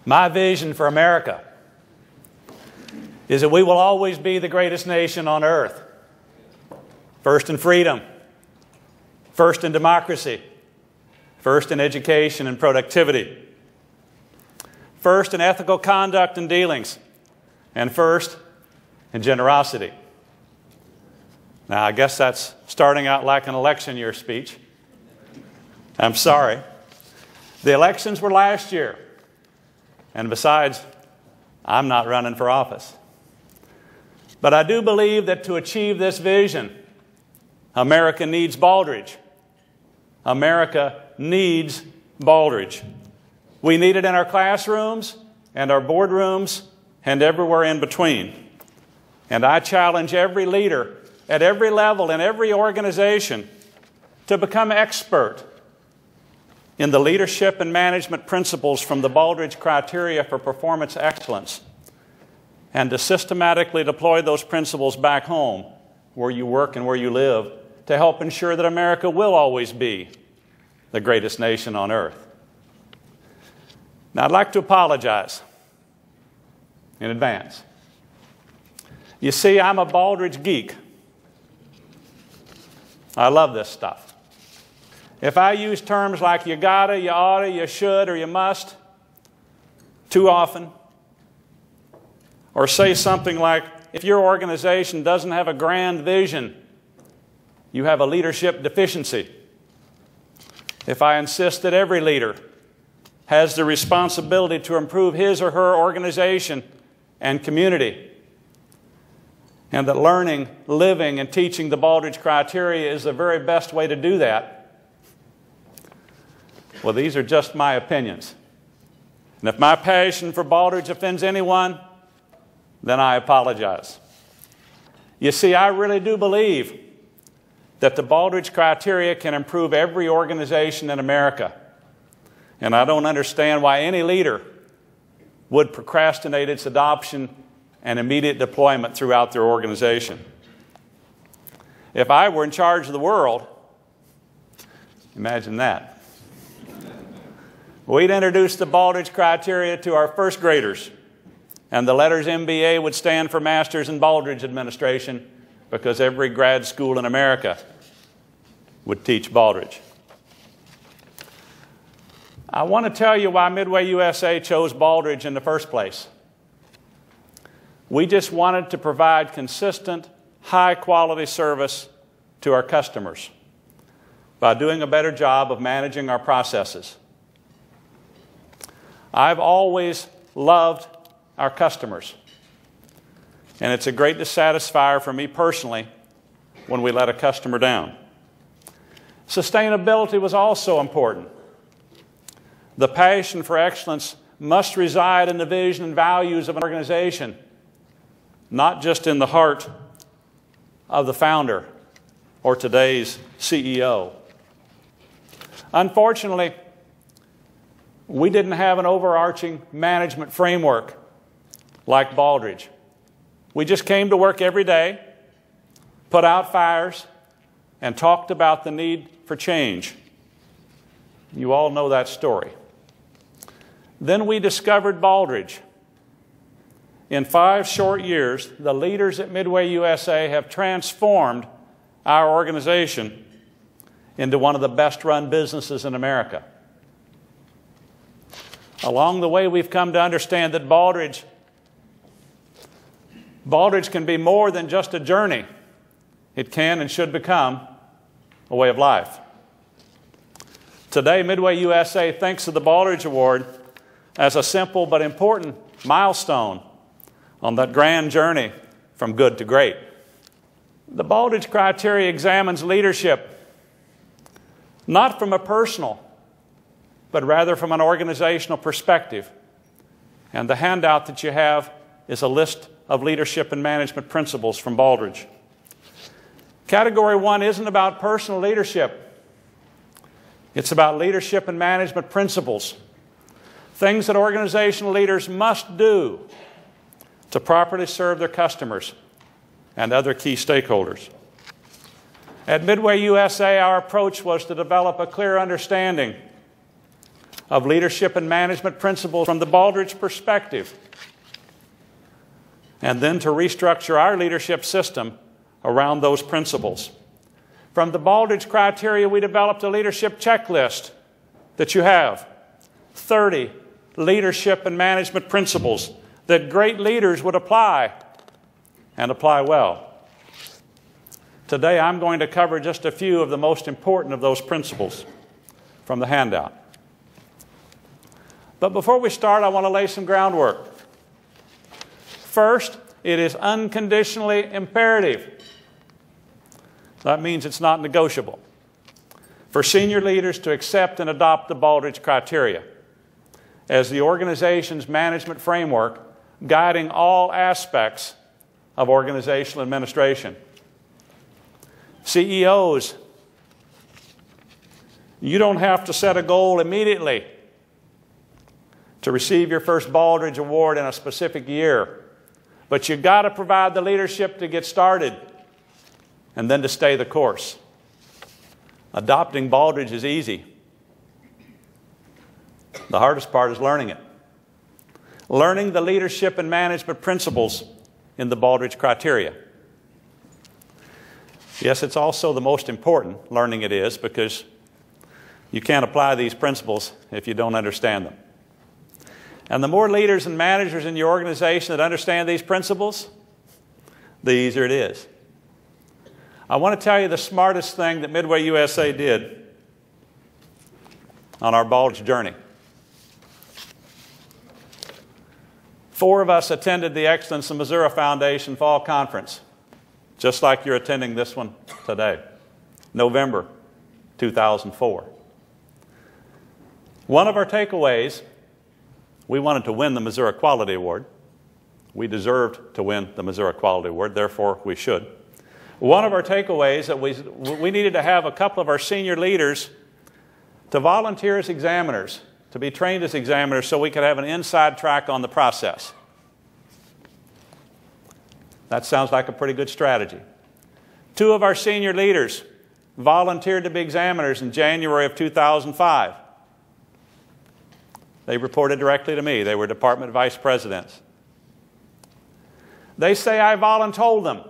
My vision for America is that we will always be the greatest nation on earth. First in freedom, first in democracy, first in education and productivity, first in ethical conduct and dealings, and first in generosity. Now, I guess that's starting out like an election year speech. I'm sorry. The elections were last year. And besides, I'm not running for office. But I do believe that to achieve this vision, America needs Baldrige. America needs Baldrige. We need it in our classrooms and our boardrooms and everywhere in between. And I challenge every leader at every level in every organization to become expert in the leadership and management principles from the Baldrige Criteria for Performance Excellence, and to systematically deploy those principles back home where you work and where you live to help ensure that America will always be the greatest nation on earth. Now, I'd like to apologize in advance. You see, I'm a Baldrige geek. I love this stuff. If I use terms like you gotta, you oughta, you should, or you must too often, or say something like, if your organization doesn't have a grand vision, you have a leadership deficiency. If I insist that every leader has the responsibility to improve his or her organization and community, and that learning, living, and teaching the Baldrige Criteria is the very best way to do that, well, these are just my opinions. And if my passion for Baldrige offends anyone, then I apologize. You see, I really do believe that the Baldrige Criteria can improve every organization in America. And I don't understand why any leader would procrastinate its adoption and immediate deployment throughout their organization. If I were in charge of the world, imagine that. We'd introduce the Baldrige Criteria to our first graders, and the letters MBA would stand for Masters in Baldrige Administration, because every grad school in America would teach Baldrige. I want to tell you why Midway USA chose Baldrige in the first place. We just wanted to provide consistent, high-quality service to our customers by doing a better job of managing our processes. I've always loved our customers, and it's a great dissatisfier for me personally when we let a customer down. Sustainability was also important. The passion for excellence must reside in the vision and values of an organization, not just in the heart of the founder or today's CEO. Unfortunately, we didn't have an overarching management framework like Baldrige. We just came to work every day, put out fires, and talked about the need for change. You all know that story. Then we discovered Baldrige. In 5 short years, the leaders at Midway USA have transformed our organization into one of the best-run businesses in America. Along the way, we've come to understand that Baldrige can be more than just a journey. It can and should become a way of life. Today, Midway USA thinks of the Baldrige Award as a simple but important milestone on that grand journey from good to great. The Baldrige Criteria examines leadership not from a personal, but rather from an organizational perspective. And the handout that you have is a list of leadership and management principles from Baldrige. Category 1 isn't about personal leadership. It's about leadership and management principles, things that organizational leaders must do to properly serve their customers and other key stakeholders. At Midway USA, our approach was to develop a clear understanding of leadership and management principles from the Baldrige perspective, and then to restructure our leadership system around those principles. From the Baldrige Criteria, we developed a leadership checklist that you have. 30 leadership and management principles that great leaders would apply, and apply well. Today, I'm going to cover just a few of the most important of those principles from the handout. But before we start, I want to lay some groundwork. First, it is unconditionally imperative. That means it's not negotiable for senior leaders to accept and adopt the Baldrige Criteria as the organization's management framework guiding all aspects of organizational administration. CEOs, you don't have to set a goal immediately to receive your first Baldrige Award in a specific year, but you've got to provide the leadership to get started and then to stay the course. Adopting Baldrige is easy. The hardest part is learning it. Learning the leadership and management principles in the Baldrige Criteria. Yes, it's also the most important, learning it is, because you can't apply these principles if you don't understand them. And the more leaders and managers in your organization that understand these principles, the easier it is. I want to tell you the smartest thing that Midway USA did on our Baldrige journey. 4 of us attended the Excellence in Missouri Foundation Fall Conference, just like you're attending this one today, November 2004. One of our takeaways, we wanted to win the Missouri Quality Award. We deserved to win the Missouri Quality Award, therefore we should. One of our takeaways that we needed to have a couple of our senior leaders to volunteer as examiners, to be trained as examiners so we could have an inside track on the process. That sounds like a pretty good strategy. 2 of our senior leaders volunteered to be examiners in January of 2005. They reported directly to me. They were department vice presidents. They say I voluntold them.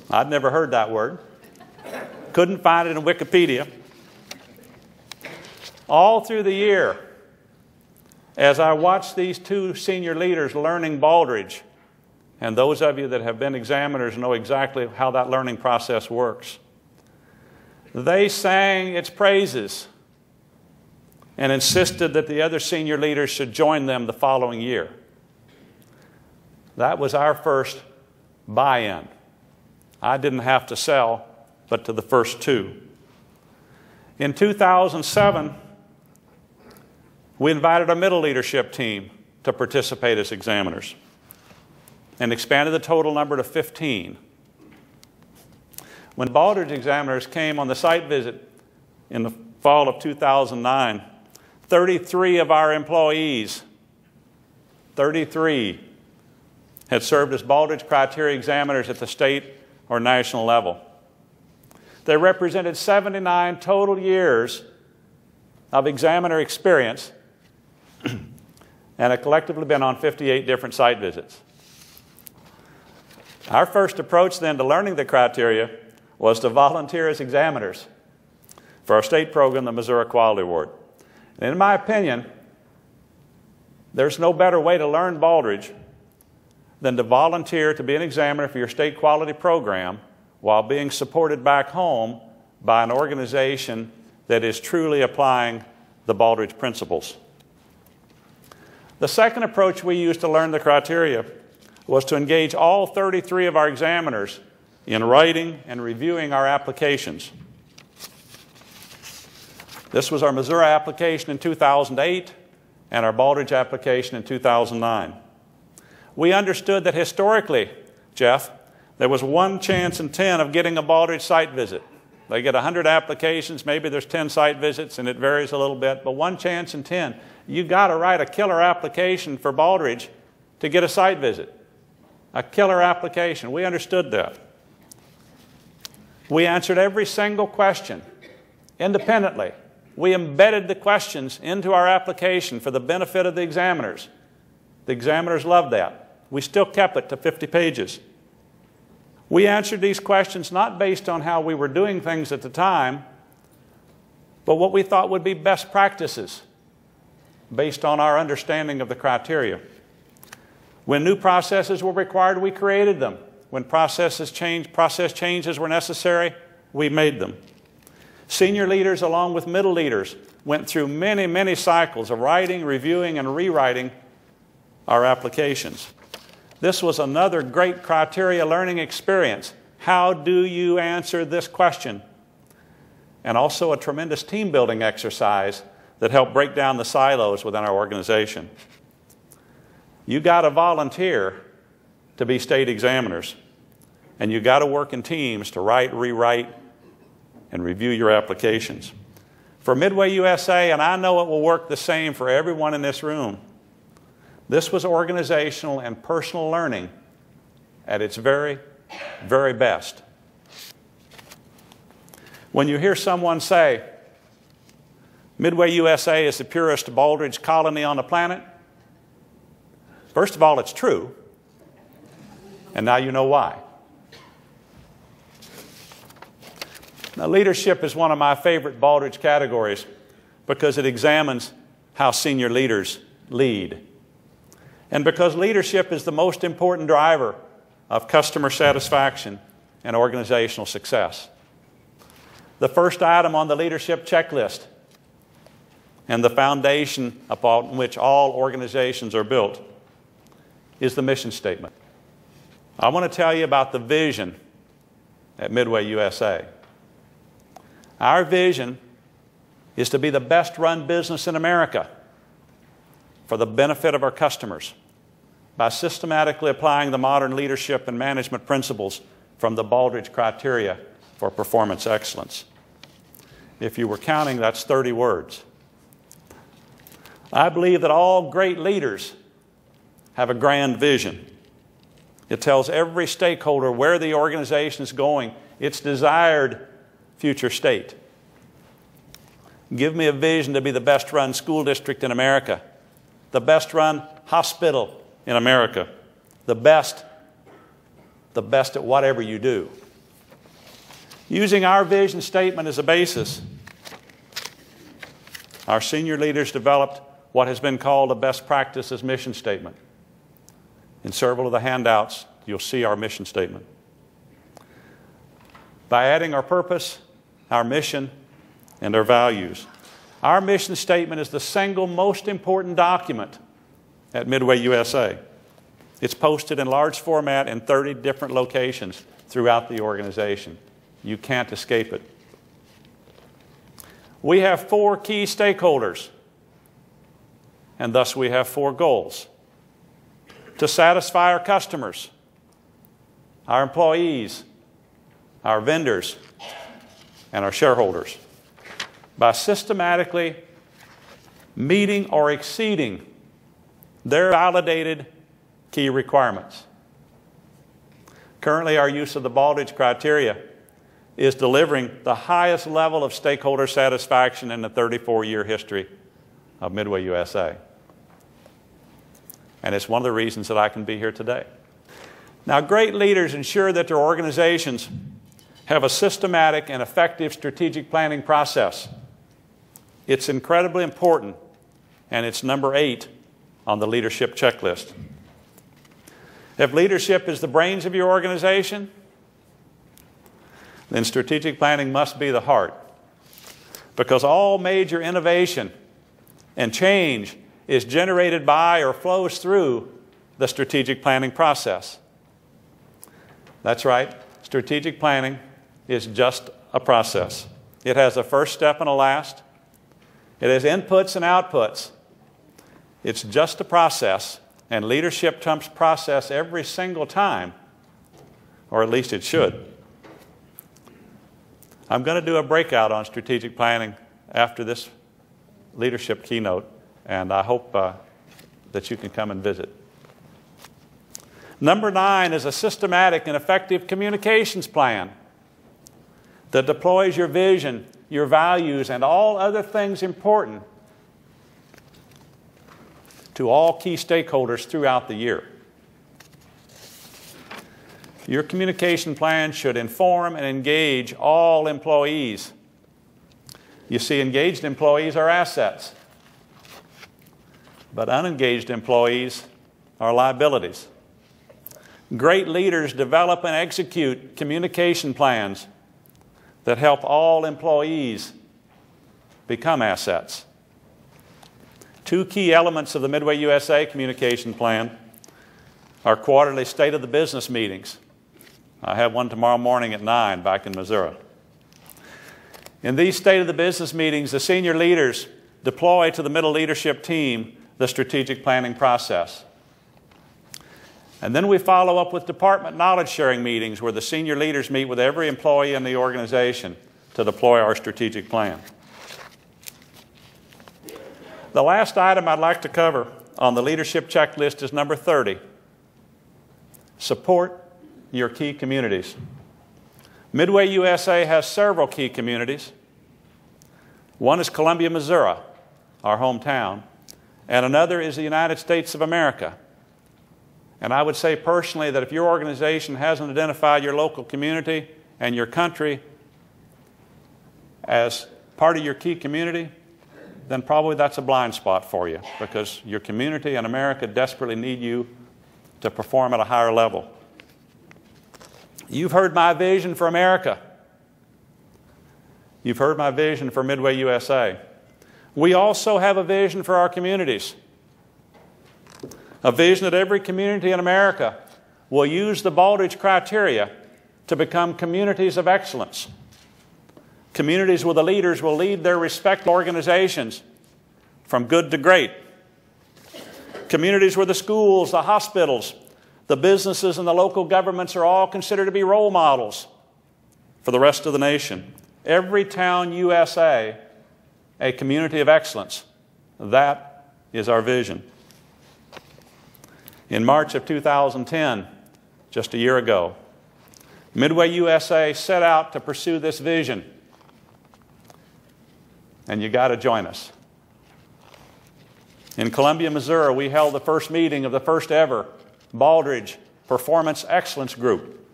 I'd never heard that word. Couldn't find it in Wikipedia. All through the year, as I watched these 2 senior leaders learning Baldrige, and those of you that have been examiners know exactly how that learning process works, they sang its praises and insisted that the other senior leaders should join them the following year. That was our first buy-in. I didn't have to sell, but to the first 2. In 2007, we invited our middle leadership team to participate as examiners and expanded the total number to 15. When Baldrige examiners came on the site visit in the fall of 2009, 33 of our employees, 33, had served as Baldrige Criteria examiners at the state or national level. They represented 79 total years of examiner experience and have collectively been on 58 different site visits. Our first approach then to learning the criteria was to volunteer as examiners for our state program, the Missouri Quality Award. And in my opinion, there's no better way to learn Baldrige than to volunteer to be an examiner for your state quality program while being supported back home by an organization that is truly applying the Baldrige principles. The second approach we used to learn the criteria was to engage all 33 of our examiners in writing and reviewing our applications. This was our Missouri application in 2008 and our Baldrige application in 2009. We understood that historically, Jeff, there was 1 chance in 10 of getting a Baldrige site visit. They get 100 applications, maybe there's 10 site visits, and it varies a little bit, but 1 chance in 10. You got to write a killer application for Baldrige to get a site visit. A killer application. We understood that. We answered every single question independently. We embedded the questions into our application for the benefit of the examiners. The examiners loved that. We still kept it to 50 pages. We answered these questions not based on how we were doing things at the time, but what we thought would be best practices based on our understanding of the criteria. When new processes were required, we created them. When process changes were necessary, we made them. Senior leaders, along with middle leaders, went through many, many cycles of writing, reviewing, and rewriting our applications. This was another great criteria learning experience. How do you answer this question? And also a tremendous team building exercise that helped break down the silos within our organization. You got to volunteer to be state examiners, and you got to work in teams to write, rewrite, and review your applications. For Midway USA, and I know it will work the same for everyone in this room, this was organizational and personal learning at its very, very best. When you hear someone say, Midway USA is the purest Baldrige colony on the planet, first of all, it's true, and now you know why. Now, leadership is one of my favorite Baldrige categories because it examines how senior leaders lead. And because leadership is the most important driver of customer satisfaction and organizational success. The first item on the leadership checklist and the foundation upon which all organizations are built is the mission statement. I want to tell you about the vision at Midway USA. Our vision is to be the best run business in America for the benefit of our customers by systematically applying the modern leadership and management principles from the Baldrige Criteria for performance excellence. If you were counting, that's 30 words. I believe that all great leaders have a grand vision. It tells every stakeholder where the organization is going, its desired future state. Give me a vision to be the best run school district in America, the best run hospital in America, the best at whatever you do. Using our vision statement as a basis, our senior leaders developed what has been called a best practices mission statement. In several of the handouts, you'll see our mission statement. By adding our purpose, our mission, and our values. Our mission statement is the single most important document at Midway USA. It's posted in large format in 30 different locations throughout the organization. You can't escape it. We have 4 key stakeholders, and thus we have 4 goals. To satisfy our customers, our employees, our vendors, and our shareholders by systematically meeting or exceeding their validated key requirements. Currently, our use of the Baldrige Criteria is delivering the highest level of stakeholder satisfaction in the 34-year history of Midway USA. And it's one of the reasons that I can be here today. Now, great leaders ensure that their organizations have a systematic and effective strategic planning process. It's incredibly important, and it's number 8 on the leadership checklist. If leadership is the brains of your organization, then strategic planning must be the heart, because all major innovation and change is generated by or flows through the strategic planning process. That's right, strategic planning is just a process. It has a first step and a last. It has inputs and outputs. It's just a process, and leadership trumps process every single time, or at least it should. I'm going to do a breakout on strategic planning after this leadership keynote, and I hope that you can come and visit. Number 9 is a systematic and effective communications plan that deploys your vision your values, and all other things important to all key stakeholders throughout the year. Your communication plan should inform and engage all employees. You see, engaged employees are assets, but unengaged employees are liabilities. Great leaders develop and execute communication plans that help all employees become assets. Two key elements of the Midway USA communication plan are quarterly State of the Business meetings. I have one tomorrow morning at 9 back in Missouri. In these State of the Business meetings, the senior leaders deploy to the middle leadership team the strategic planning process. And then we follow up with department knowledge sharing meetings where the senior leaders meet with every employee in the organization to deploy our strategic plan. The last item I'd like to cover on the leadership checklist is number 30. Support your key communities. Midway USA has several key communities. One is Columbia, Missouri, our hometown, and another is the United States of America. And I would say personally that if your organization hasn't identified your local community and your country as part of your key community, then probably that's a blind spot for you, because your community and America desperately need you to perform at a higher level. You've heard my vision for America. You've heard my vision for Midway USA. We also have a vision for our communities. A vision that every community in America will use the Baldrige Criteria to become communities of excellence. Communities where the leaders will lead their respective organizations from good to great. Communities where the schools, the hospitals, the businesses, and the local governments are all considered to be role models for the rest of the nation. Every town USA, a community of excellence. That is our vision. In March of 2010, just a year ago, Midway USA set out to pursue this vision. And you got to join us. In Columbia, Missouri, we held the first meeting of the first ever Baldrige Performance Excellence Group,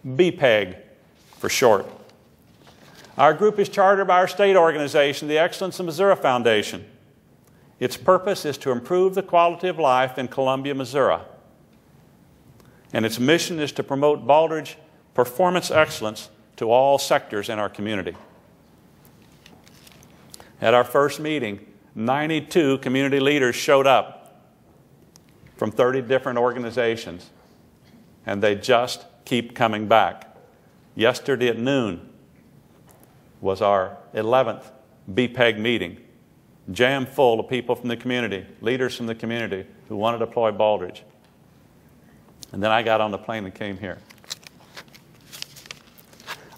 BPEG for short. Our group is chartered by our state organization, the Excellence in Missouri Foundation. Its purpose is to improve the quality of life in Columbia, Missouri. And its mission is to promote Baldrige performance excellence to all sectors in our community. At our first meeting, 92 community leaders showed up from 30 different organizations, and they just keep coming back. Yesterday at noon was our 11th BPEG meeting, jam full of people from the community, leaders from the community who want to deploy Baldrige. And then I got on the plane and came here.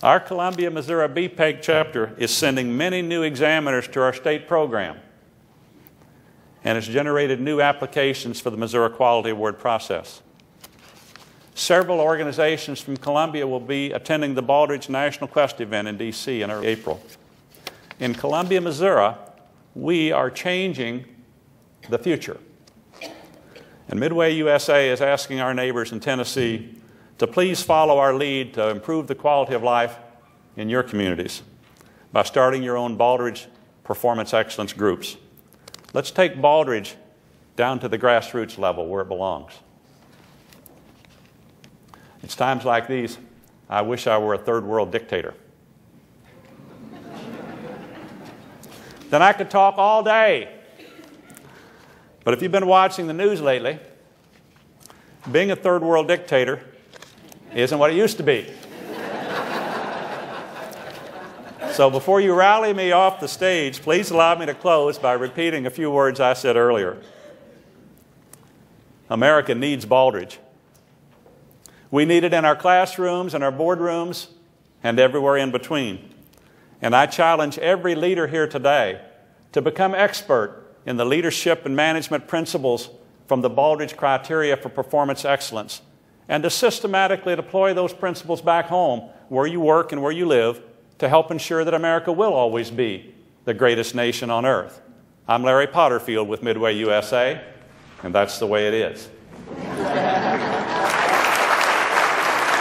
Our Columbia, Missouri BPEG chapter is sending many new examiners to our state program, and it's generated new applications for the Missouri Quality Award process. Several organizations from Columbia will be attending the Baldrige National Quest event in D.C. in early April. In Columbia, Missouri, we are changing the future. And Midway USA is asking our neighbors in Tennessee to please follow our lead to improve the quality of life in your communities by starting your own Baldrige Performance Excellence groups. Let's take Baldrige down to the grassroots level where it belongs. It's times like these I wish I were a third world dictator. Then I could talk all day. But if you've been watching the news lately, being a third world dictator isn't what it used to be. So before you rally me off the stage, please allow me to close by repeating a few words I said earlier. America needs Baldrige. We need it in our classrooms, in our boardrooms, and everywhere in between. And I challenge every leader here today to become expert in the leadership and management principles from the Baldrige Criteria for Performance Excellence, and to systematically deploy those principles back home where you work and where you live to help ensure that America will always be the greatest nation on earth. I'm Larry Potterfield with Midway USA, and that's the way it is.